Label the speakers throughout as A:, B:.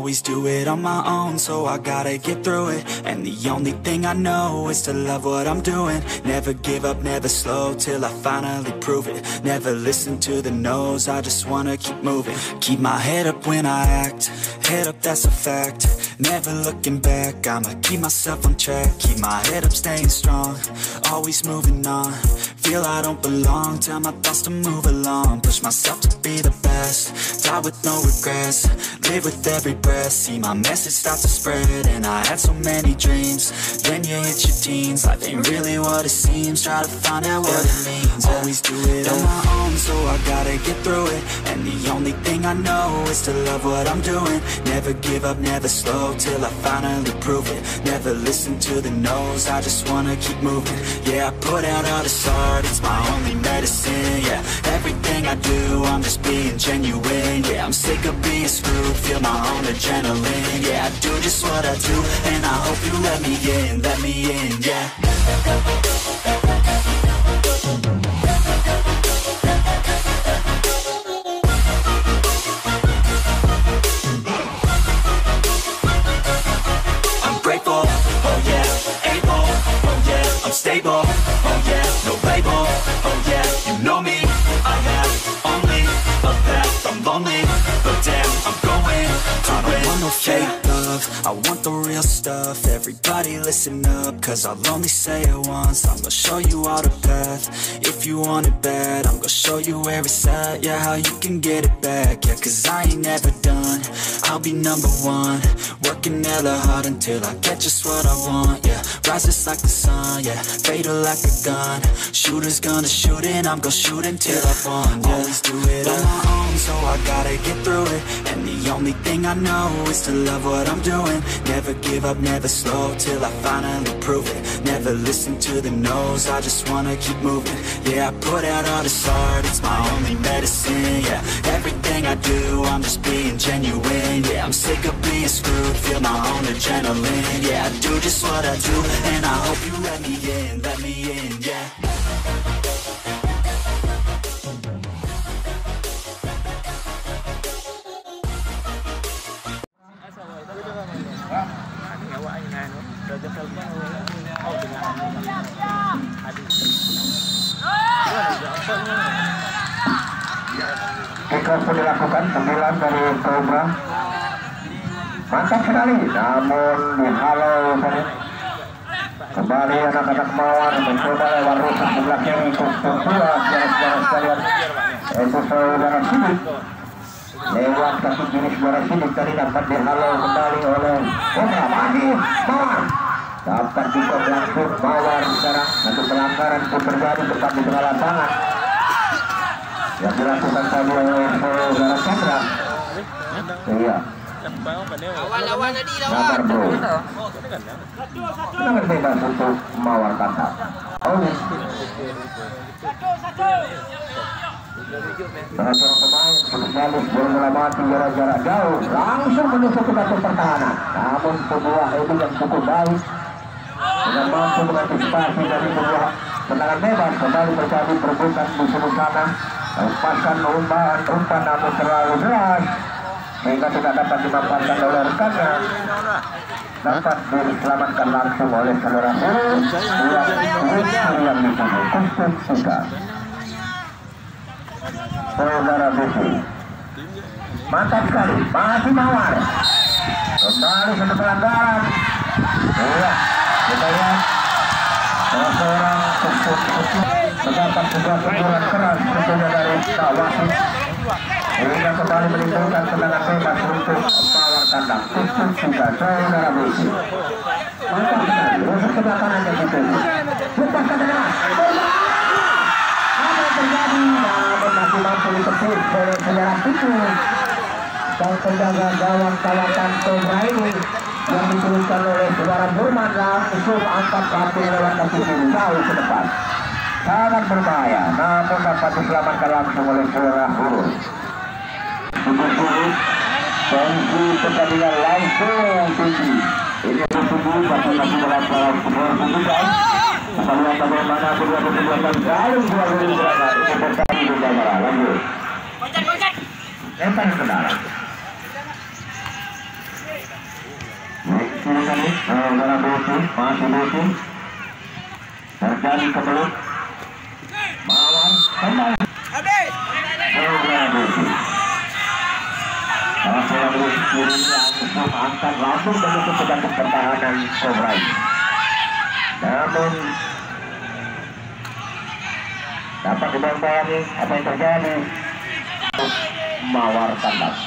A: Always do it on my own, so I gotta get through it. And the only thing I know is to love what I'm doing. Never give up, never slow, till I finally prove it. Never listen to the no's, I just wanna keep moving. Keep my head up when I act, head up, that's a fact. Never looking back, I'ma keep myself on track. Keep my head up, staying strong, always moving on. Feel I don't belong, tell my thoughts to move along. Push myself to be the best, die with no regrets. Live with every breath, see my message start to spread. And I had so many dreams, then you hit your teens. Life ain't really what it seems, try to find out what it means. Always do it on my own, so I gotta get through it. And the only thing I know is to love what I'm doing. Never give up, never slow, till I finally prove it. Never listen to the no's, I just wanna keep moving. Yeah, I put out all this art, it's my only medicine. Yeah, everything I do, I'm just being genuine. Yeah, I'm sick of being screwed, feel my own adrenaline. Yeah, I do just what I do, and I hope you let me in, yeah. Stable, oh yeah, no label, oh yeah, you know me. I have only a path, I'm lonely, but damn, I'm going to win. I don't want no fake love, I want the real stuff. Everybody listen up, cause I'll only say it once. I'm gonna show you all the path, if you want it bad. I'm gonna show you where it's at, yeah, how you can get it back. Yeah, cause I ain't never done, I'll be number one. Working hella hard until I get just what I want, yeah. Rises like the sun, yeah, fatal like a gun. Shooter's gonna shoot and I'm gonna shoot until I've won, yeah. Always do it on my own, so I gotta get through it. And the only thing I know is to love what I'm doing. Never give up, never slow, till I finally prove it. Never listen to the no's, I just wanna keep moving. Yeah, I put out all this art, it's my only medicine. Yeah, everything I do, I'm just being genuine. Yeah, I'm sick of being screwed, feel my own adrenaline. Yeah, I do just what I do, and I hope you let me in, yeah.
B: Kick-off pun dilakukan 9 dari Cobra. Mantap sekali, namun dihalau tadi. Kembali anak-anak Mawar mencoba lewat rusak sebelah kiri untuk terpuas saudara sekalian. Itu saudara Sidik. Lewat kaki kiri saudara Sidik tadi dapat dihalau kembali oleh Cobra. Masih Mawar. Dapat juga langsung Mawar sekarang. Nanti pelanggaran pun terjadi tepat di tengah lapangan. Yang dilakukan tadi oleh saudara Chandra. Iya.
C: Lawan tadi
B: Sabar bro. Tendangan bebas untuk Mawar Kata. Salah seorang pemain spesialis bola mati jarak jauh langsung menusuk ke batu pertahanan. Namun sebuah itu yang cukup baik dengan mampu mengantisipasi dari sebuah tendangan bebas. Kembali terjadi perebutan di sebelah sana. Lepaskan umpan namun terlalu deras sehingga tidak dapat dimanfaatkan oleh rekannya. Dapat diselamatkan langsung oleh saudara yang disebut Kustuk Suka. Saudara Besi mantap sekali, masih Mawar kembali satu pelanggaran. Iya, kita lihat seorang Kustuk Suka terdapat sebuah pukulan keras tentunya dari Kak Wasit sehingga kembali menimbulkan tendangan bebas untuk Mawar kandang Kustuk Suka. Saudara Besi mantap sekali, rusuk ke belakang aja gitu. Lepaskan tendangan. Apa yang terjadi? Namun masih mampu ditepis oleh saudara Pitu. Dan penjaga gawang kawasan Cobra ini yang diturunkan oleh saudara Burman langsung angkat kaki lewat kaki kiri jauh ke depan. Sangat berbahaya, namun dapat diselamatkan langsung oleh saudara Hurul. Sungguh-sungguh tensi pertandingan langsung tinggi. Ini sungguh bahkan masih dalam sebuah tuntutan. Kita lihat bagaimana kedua perbuatan saling jual beli gerakan untuk bertanding di kamera. Lanjut. Lempar ke dalam. kembali. Saudara Besi, masih Besi. Terjadi kebelut. Mawar kembali. Saudara Besi. Saudara Besi kiri langsung angkat langsung menutup pedang pertahanan Cobra. Namun dapat dibayangkan apa yang terjadi. Mawar kandas.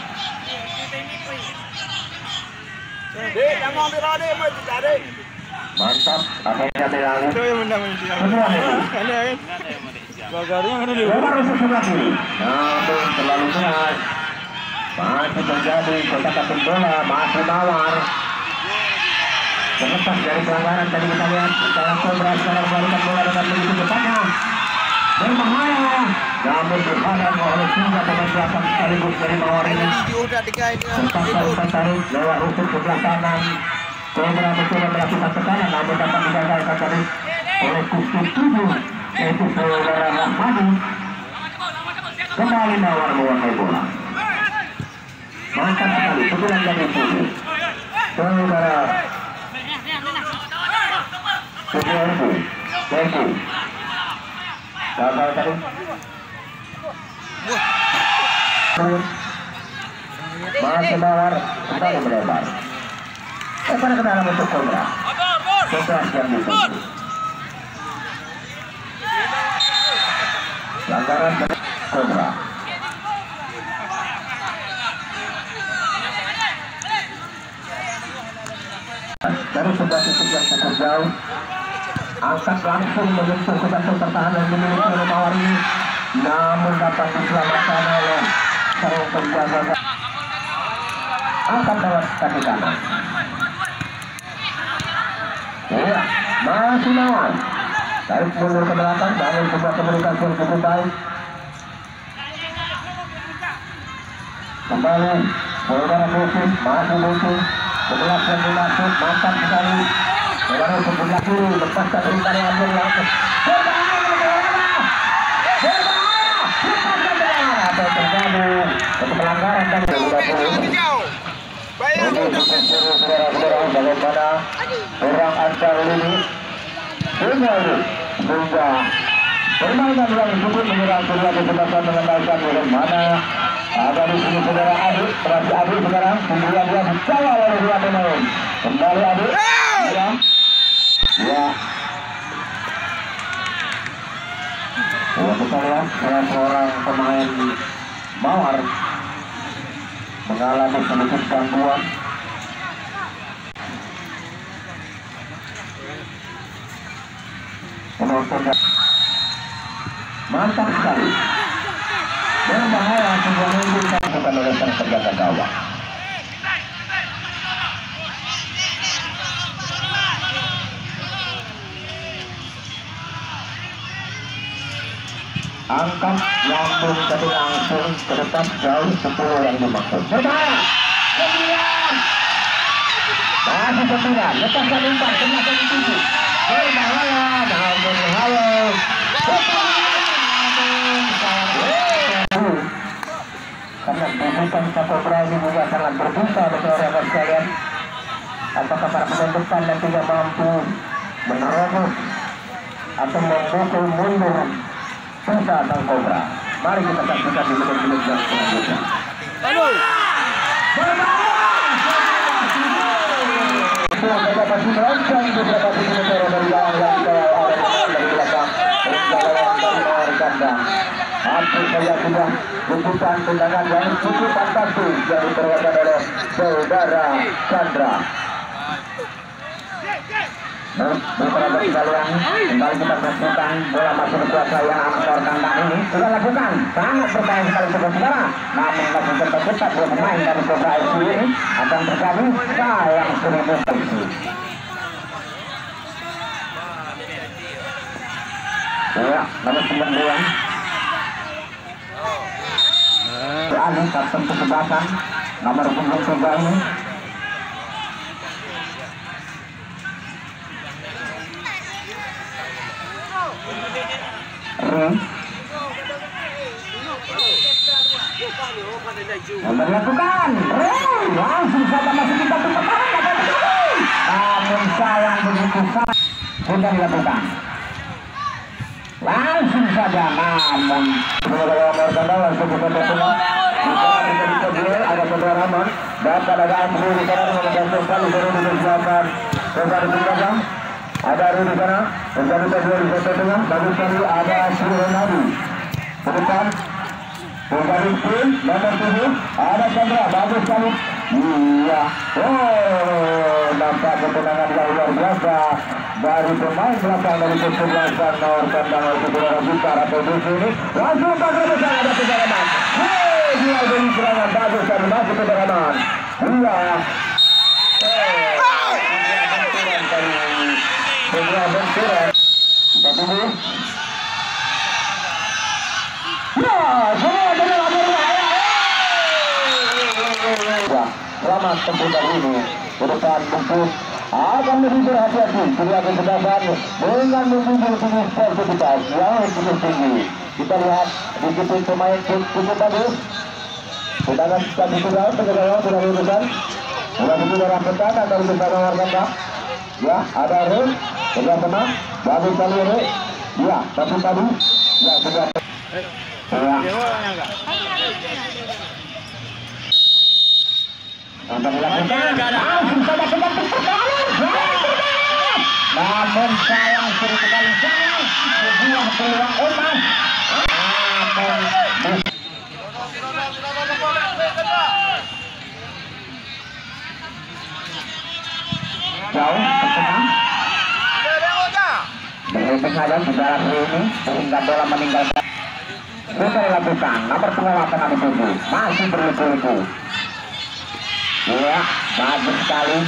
B: Mantap, apa yang kami lalu? Baru sesudah kiri. Namun terlalu keras. Masih terjadi kotak-kotak bola, masih Mawar. Terlepas dari pelanggaran tadi kita lihat secara Cobra sekarang membalikan bola dengan begitu cepatnya. Berbahaya, namun berhalang oleh tiga pemain belakang sekaligus dari Mawar ini. Tertarik lewat rusuk sebelah kanan. Cobra mencoba melakukan tekanan, namun dapat digagalkan tadi oleh kusuk 7, yaitu saudara Rahmadi. Kembali Mawar menguasai bola. Mantap sekali, pukulan dari tubuh. Saudara Tujuh, gagal tadi. Masih Mawar kembali melebar. Pada ke dalam untuk Cobra. Cobra yang dituju. Pelanggaran dari Cobra. Dari sebuah titik yang cukup jauh, angkat langsung menyentuh ke kantung pertahanan yang dimiliki oleh Mawar ini, namun dapat diselamatkan oleh sarung penjaga. Angkat lewat kaki kanan. Ya, masih Mawar. Tarik mundur ke belakang, bangun sebuah komunikasi yang cukup baik. Kembali, saudara Besi, masih Besi. 11 yang dimaksud, mantap sekali. Saudara sebelah kiri, lepaskan dari tarian yang langsung. Berbahaya! Apa yang terjadi? Untuk pelanggaran dan 20. Ini saudara-saudara bagaimana orang antar ini sehingga permainan yang disebut menyerang kedua kesempatan mengandalkan bagaimana ada di sini saudara Adi, berarti Adi sekarang kemudian dia dikawal oleh dua pemain. Kembali Adi, ya. Kita lihat salah seorang pemain Mawar mengalami sedikit gangguan. Mantap sekali. Berbahaya sebuah menimbulkan bukan oleh sang penjaga gawang. Angkat lambung tadi langsung ke depan jauh 10 yang dimaksud. Berbahaya. 9. Masih 9. Lepaskan umpan ke belakang 7. Berbahaya. Namun halo. Karena bukan Cobra ini juga sangat berbuka bersama sekalian. Apakah para pemain depan nantinya mampu menerobos atau memukul mundur sisa Sang Cobra? Mari kita saksikan di menit-menit yang selanjutnya. Beberapa dilakukan beberapa titik dari belakang dari belakang dari kandang. Hampir saya sudah tuntutan tendangan yang cukup fantastis yang diberikan oleh saudara Chandra. Beberapa kali kembali kita saksikan bola masih berkuasa yang aktor kandang ini sudah lakukan sangat berbahaya sekali saudara. Namun masih tetap dua pemain dari Cobra FC ini akan terjadi sayang 1000 posisi. Ya, nomor 9 Ali kapten kesebelasan nomor punggung 3 ini. Yang dilakukan langsung saja masuk di batu pertahanan. sudah dilakukan. Langsung saja, namun langsung ada saudara Rahman dan ada Andrew di sana menggantungkan di sana di belakang Rizal di belakang ada Rizal di sana Rizal di tengah bagus sekali ada Sri Renadi ke depan Rizal di spin nomor 7 ada Chandra bagus sekali iya nampak ketenangan yang luar biasa dari pemain belakang dari kesebelasan nomor kandang saudara Bitar atau di sini langsung pakai besar ada saudara Rahman dia beri serangan bagus dan masuk ke dalam. Iya. Sebuah benturan. Kita tunggu. Ya, semua adalah berbahaya. Selamat tempuh kali ini. Ke depan Bungkus akan lebih berhati-hati. Tidak akan sedangkan dengan membunuh tinggi sportivitas yang cukup tinggi. Kita lihat disiplin pemain cukup bagus. Sedangkan tadi sudah penjagaan sudah dilakukan. Sudah begitu rambutan atau bersama warga. Ya, ada Rul, sudah tenang, bagus kali ini. Ya, tapi tadi, ya sudah. Ya. Namun sayang sering sekali sebuah peluang emas. Jauh ke tengah berhitung saja sejarah ini sehingga bola meninggalkan sudah dilakukan nomor 28 ada 7 masih berliku-liku ya bagus sekali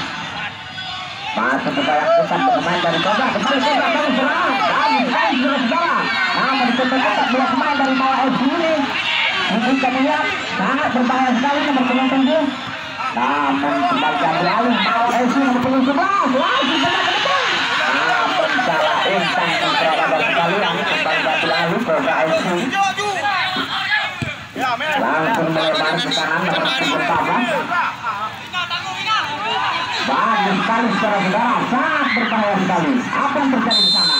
B: masih kita lakukan pemain dari Cobra kembali Cobra bagus serang bagus sekali saudara namun ditemukan dua pemain dari bawah FC ini mungkin kita lihat sangat berbahaya sekali nomor 7 namun kembali alih bawah FC nomor 11 langsung kena ke depan namun salah Intan kontrol sekali kembali alih Cobra FC langsung melebar ke kanan nomor 14 bagus sekali saudara sangat berbahaya sekali apa yang terjadi di sana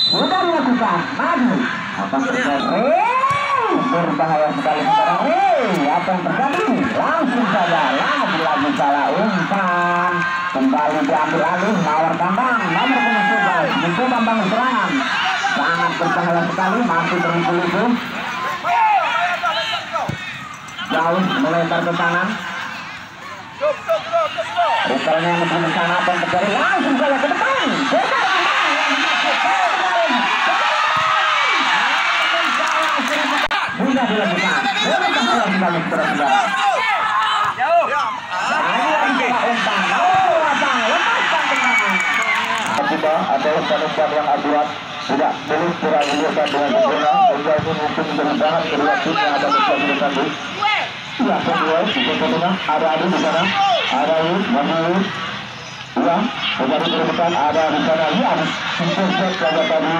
B: sudah dilakukan maju apa yang terjadi berbahaya sekali saudara apa yang terjadi langsung saja lagi salah umpan kembali diambil alih mawar kambang nomor 11 mencoba bangun serangan sangat berbahaya sekali masih berliku-liku jauh melebar ke kanan Rivalnya yang lebih sana apa yang terjadi langsung saja ke depan sudah dilakukan ada umpan-umpan yang akurat tidak boleh terlalukan dengan sempurna sehingga ini mungkin berubah kedua tim yang ada menjadi tadi ya kedua di tengah ada Adi di sana ada Yus Yus ya menjadi perebutan ada di sana Yan simpul set saja tadi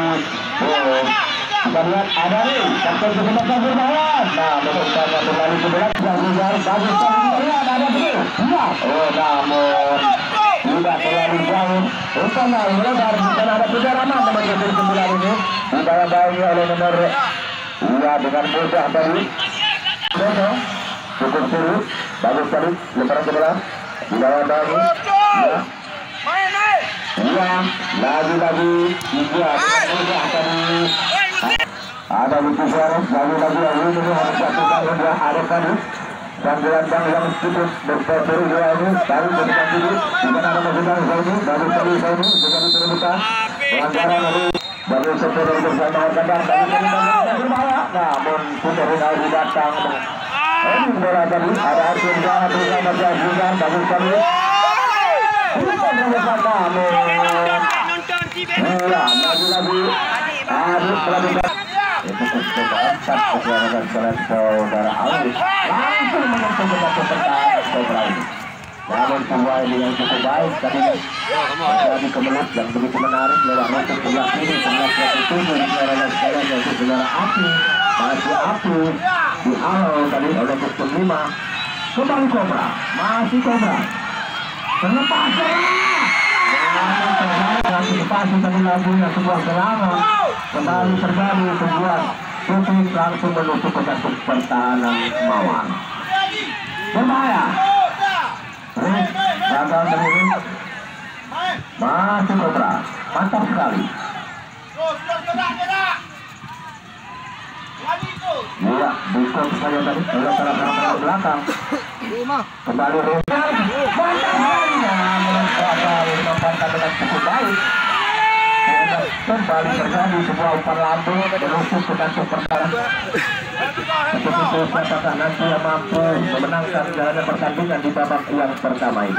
B: kita lihat ada nih kapten kesempatan berbahaya nah menurutnya kembali ke belakang yang luar bagus sekali kita lihat ada betul ya namun tidak terlalu jauh umpan melebar di sana ada Pujaraman nomor 29 ini dibawa-bawahi oleh nomor ya dengan mudah tadi cukup sulit bagus sekali lebaran ke bola dibawa-bawahi ya iya lagi-lagi juga dengan mudah tadi ada Lucky Suarez lagi-lagi ini harus dilakukan oleh Arif tadi dan gelandang yang cukup berpotensi dua ini baru berikan diri bukan ada masalah ini baru sekali ini juga diteruskan pelanggaran dari sepeda bersama kandang dari berbahaya namun sudah Rinaldi datang ini bola tadi ada Arjun Jahat bersama Jahat bagus sekali bukan bersama namun ya lagi-lagi Arif melakukan itu percobaan perjalanan jalan saudara Alif langsung menyentuh ke pertahanan Cobra ini namun sebuah ini yang cukup baik tadi menjadi kemelut yang begitu menarik lewat rotan sebelah kiri 11-27 di saudara sekalian yaitu saudara Api masih Api di awal tadi oleh Kupun 5 kembali Cobra masih Cobra terlepas Antisipasi tadi lagunya sebuah serangan kembali terjadi sebuah shooting langsung menuju ke satu pertahanan Mawar. Berbahaya. Gagal sendiri. Masih Cobra. Mantap sekali. Iya, dikot saja tadi. Kalau serang belakang. Kembali Rizal. Menempatkan dengan cukup baik. Kembali terjadi sebuah umpan lambung menuju ke satu pertahanan. Seperti itu apakah nanti yang mampu memenangkan jalannya pertandingan di babak yang pertama ini.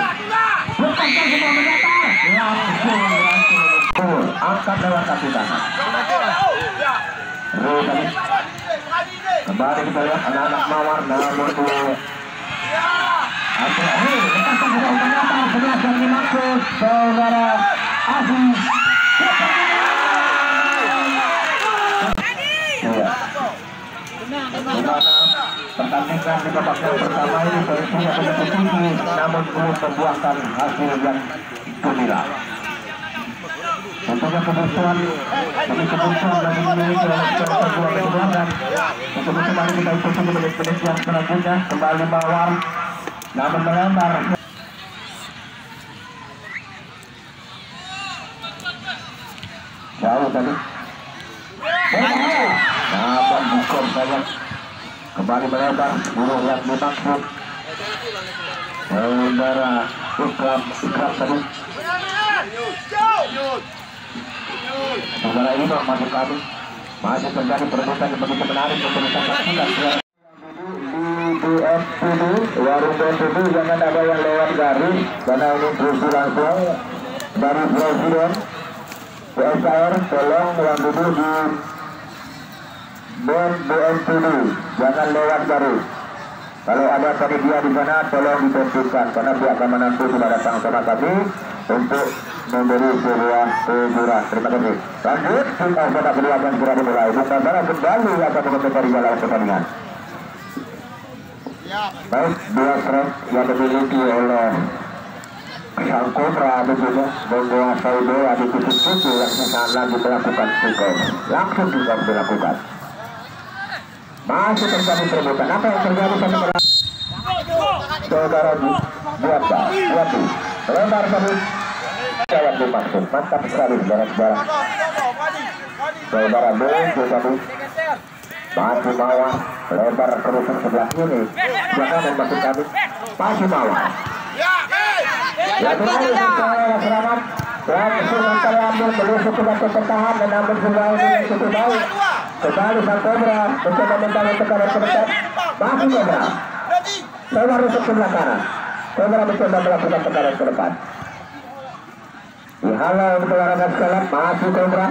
B: Lepaskan semua mendatar. Langsung angkat lewat kaki tangan. Kembali kita lihat anak-anak Mawar namun lepaskan semua mendatar. Sebelah yang dimaksud saudara Aziz. Pertandingan di babak yang pertama ini posisinya begitu tinggi namun belum membuahkan hasil yang gemilang. Tentunya kebutuhan bagi memiliki oleh sebuah kedudukan. Untuk kembali kita ikuti di menit-menit yang selanjutnya. Kembali Mawar namun melempar jauh tadi. Namun bukan saja kembali melebar buruh yang dimaksud saudara Ikram tadi. Saudara ini masuk kami masih terjadi perebutan yang begitu menarik untuk kita saksikan. Di DFPD warung DFPD jangan ada yang lewat garis karena ini berisi langsung dari Presiden PSR. Tolong yang duduk di BNPD jangan lewat garis. Kalau ada panitia di sana tolong ditentukan karena pihak keamanan itu sudah datang sama kami untuk memberi sebuah teguran. Terima kasih. Lanjut, kita pada kedua akan segera dimulai. Bukan barang kembali akan mengomentari di dalam pertandingan. Baik, dua strike yang dimiliki oleh Sang Cobra begitu menguasai bola di titik-titik yang sesaat lagi melakukan kick-off. Langsung kick-off dilakukan. Masih terjadi perebutan. Apa yang terjadi pada saudara Buatba? Lebar tadi. Jawab dimaksud. Mantap sekali saudara-saudara. Saudara B tadi. Masih Mawar. Lebar kerusak sebelah kiri. Jangan membantu kami. Masih Mawar. Ya kembali serangan. Langsung antara ambil melusuk ke batu pertahanan namun semua ini cukup baik. Kembali Sang Cobra mencoba mencari tekanan ke depan. Masih Cobra. Coba rusuk sebelah kanan. Cobra mencoba melakukan tekanan ke depan. Dihalau untuk larangan sekali. Masih Cobra.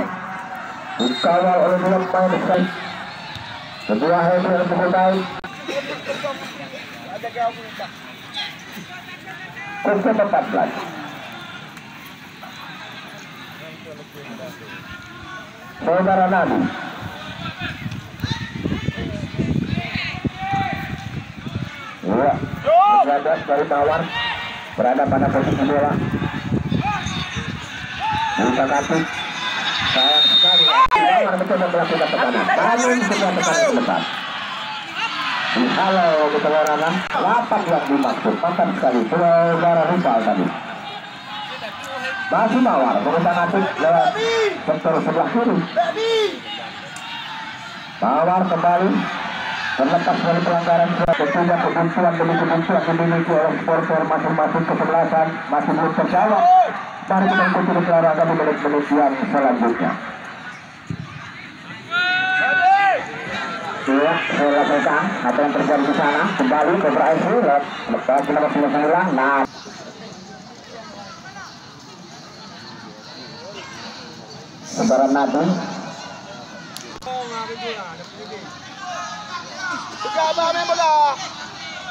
B: Dikawal oleh dua pemain sekali. Sebuah hebat yang cukup baik. Kursi 14. Saudara Nabi. Ya, Gadas dari Mawar berada pada posisi bola. Buka kaki. Sayang sekali. Mawar mencoba melakukan tekanan. Namun sebuah tekanan ke depan. Dihalau ke larangan. Lapak yang dimaksud. Mantap sekali. Saudara Rizal tadi. Masih Mawar mengutak atik lewat sektor sebelah kiri. Mawar kembali terlepas dari pelanggaran tentunya kebutuhan demi kebutuhan dimiliki oleh supporter masing-masing kesebelasan masih belum terjawab. Mari kita ikuti deklarasi di menit-menit yang selanjutnya. Ya, saya lakukan apa yang terjadi di sana. Kembali ke BRSI lepas nomor 99. Nah, saudara Nadu.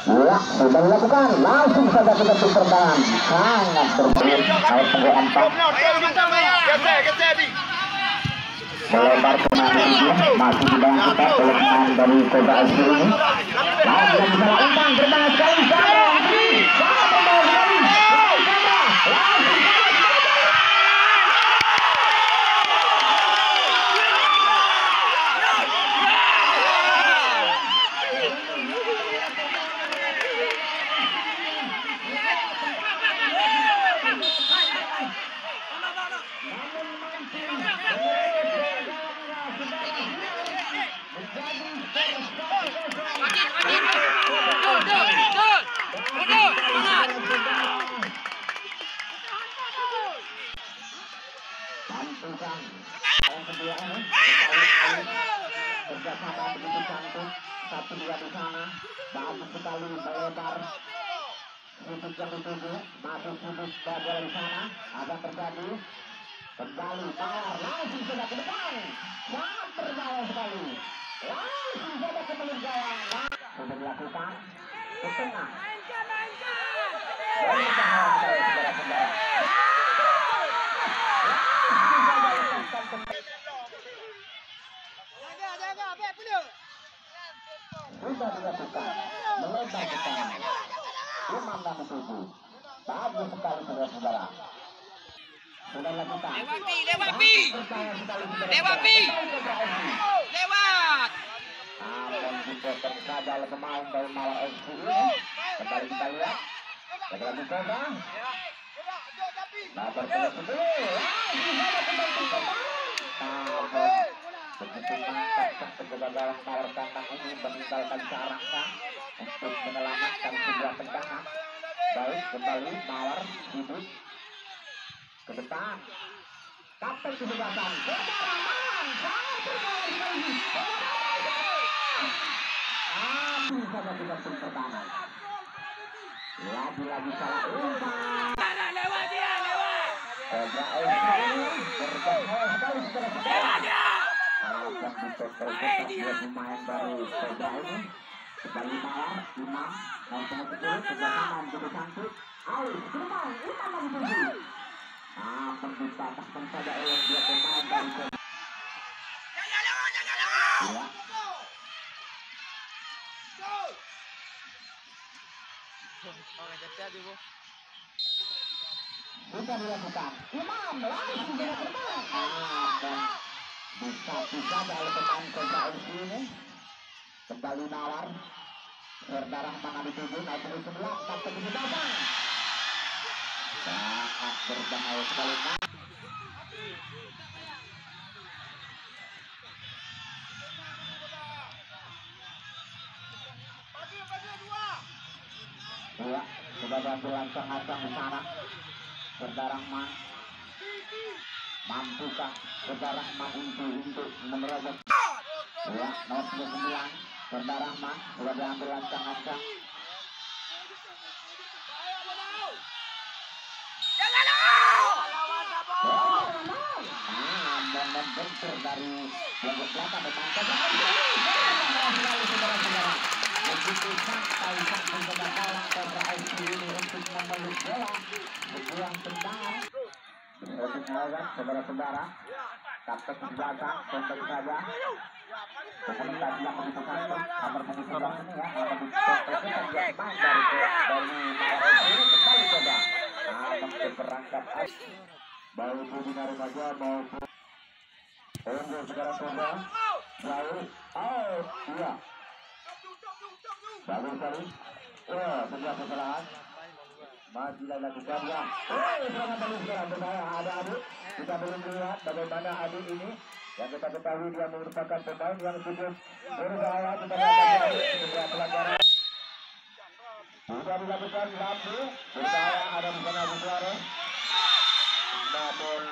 B: Ya, sudah dilakukan. Langsung saja kita pertahanan. Sangat berbahaya. Air penggoyaan Pak. Melebar kemana ini. Masih dibantukan oleh pemain dari Cobra SC ini. Langsung bisa umpan. Berbahaya sekali. kerjasama begitu cantik. 1-2 di sana, bagus sekali melebar. Sudut yang dituju, masih sudut bagian di sana, ada terjadi. Kembali Mawar langsung sudah ke depan, sangat berbahaya sekali. Langsung saja ke mulut gawang, sudah dilakukan ke tengah. Berbahaya sekali saudara-saudara. Sudah dilakukan melebar ke tengah. Imam nomor 7, bagus sekali saudara-saudara. Sudah dilakukan.
C: Lewat Pi.
B: Namun dipotong saja oleh pemain dari Mawar FC ini. Kembali kita lihat. Lagi coba. Nah, bertemu sendiri. Namun begitu mantap penjaga gawang Mawar Kandang ini meninggalkan Sarangka untuk menyelamatkan sebuah tendangan. Baik, kembali Mawar hidup ke depan. Kapten kebebasan. Saja tidak pertahanan. Lagi-lagi salah umpan.
C: Lewat dia.
B: Cobra ini berbahaya sekali saudara-saudara. Akan ditotal dia pemain baru Cobra ini. Kembali Mawar, Imam, nomor 10, kerjasama begitu cantik. Aus, Imam nomor 7. Akan dipatahkan saja oleh dua pemain dari Cobra. Ya. Sudah dilakukan. Imam langsung sudah terbang. Bisa oleh pemain Cobra FC ini. Kembali Mawar. Serda Rahman ada tujuh, naik ke 11, kapten di belakang. Sangat berbahaya sekali. Ya, sudah diambil lancang-lancang di sana. Serda Rahman. Mampukah Serda Rahman untuk menerobos? Ya, nomor 9. Serda Rahman sudah diambil lancang-lancang. Membentur dari yang belakang memang saudara-saudara. Begitu santai menjaga gawang Cobra FC ini untuk memeluk bola, berjuang tendangan. Untuk melawan saudara-saudara, kapten di belakang, kontak saja. Komunitas yang begitu santai, nomor pengisian ini ya, nomor dikompleksikan dia main dari Mawar FC ini kembali coba. Untuk berangkat baik Budi Narumaja maupun untuk saudara-saudara jauh out, iya bagus sekali. Wah, sebuah kesalahan masih dilakukan ya. Serangan balik sekarang berbahaya. Ada Adi, kita belum melihat bagaimana Adi ini yang kita ketahui dia merupakan pemain yang cukup berbahaya. Kita lihat sebuah pelanggaran sudah dilakukan lampu berbahaya. Ada di sana Abu Suarez, namun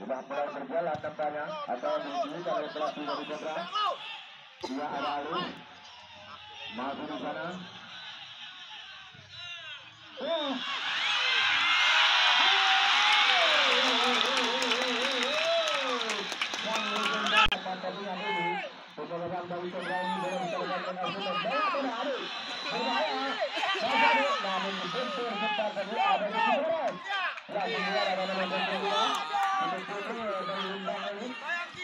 B: sudah mulai berjalan tampaknya atau diuji oleh pelatih dari Cobra. Dia ada Ali masih di sana. Pantasnya ini pembebasan dari Cobra ini belum terlihat dengan Ali berbahaya. Namun bentur serta tadi ada di Suarez. Ya, ini ada nomor 22. Untuk putri dari Lindang ini.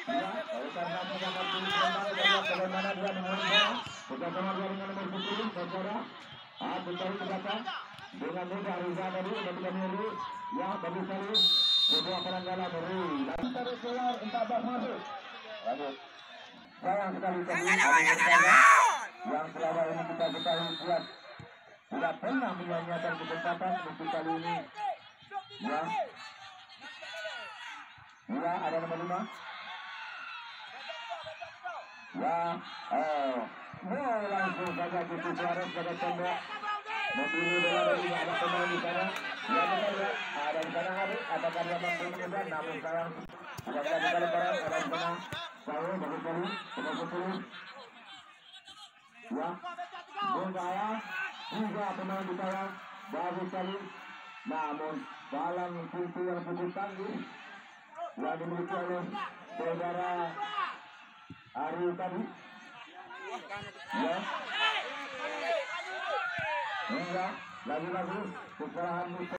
B: Ya, oleh karena kita mampu kembali melihat bagaimana dia menguasai bersama dia dengan nomor 10, saudara. Mencari ke belakang dengan mudah Riza tadi dan tidak Nuri. Ya, bagi sekali sebuah pelanggaran Nuri. Lalu tarik keluar 14 masuk. Lanjut. Sayang sekali yang selama ini kita ketahui kuat tidak pernah menyanyiakan kesempatan untuk kali ini. Ya. Ya, ada nomor 5. Ya, langsung saja Kutu Suarez pada tembok. Memilih bola dari ada pemain di sana. Ya, kita lihat ada di sana Hari, apakah dia mampu mengejar, namun sayang tidak bisa dikali barang ada di sana. Saya bagus sekali, ya, Bongkaya juga pemain di saya bagus sekali. Namun dalam pintu yang cukup tangguh yang dimiliki oleh saudara Ari tadi, ya, enggak lagi-lagi kesalahan musuh.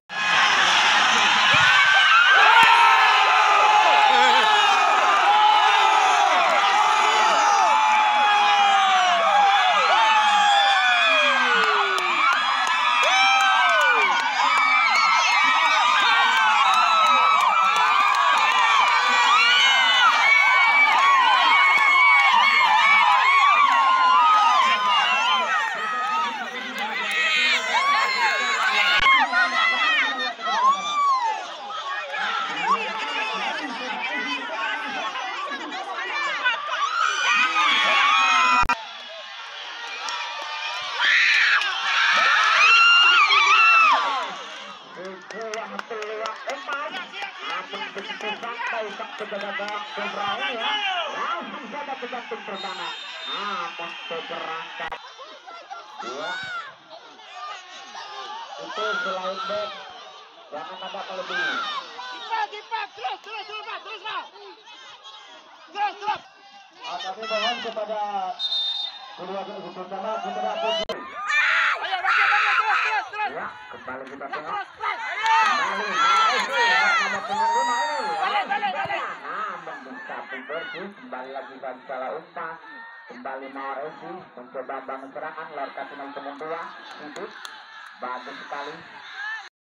B: Langsung saja ke jantung pertama. Untuk berangkat. Ya. Itu selain back, jangan ada kelebihan. Terus. Kami mohon kepada kedua bersama kepada Putri. Ya, kembali kita tengok. Kembali, nama penunggu main. Membuka bersih, kembali lagi bagi salah umpan. Kembali Mauresi mencoba bangun serangan, lewat kaki nomor 2. Itu bagus sekali.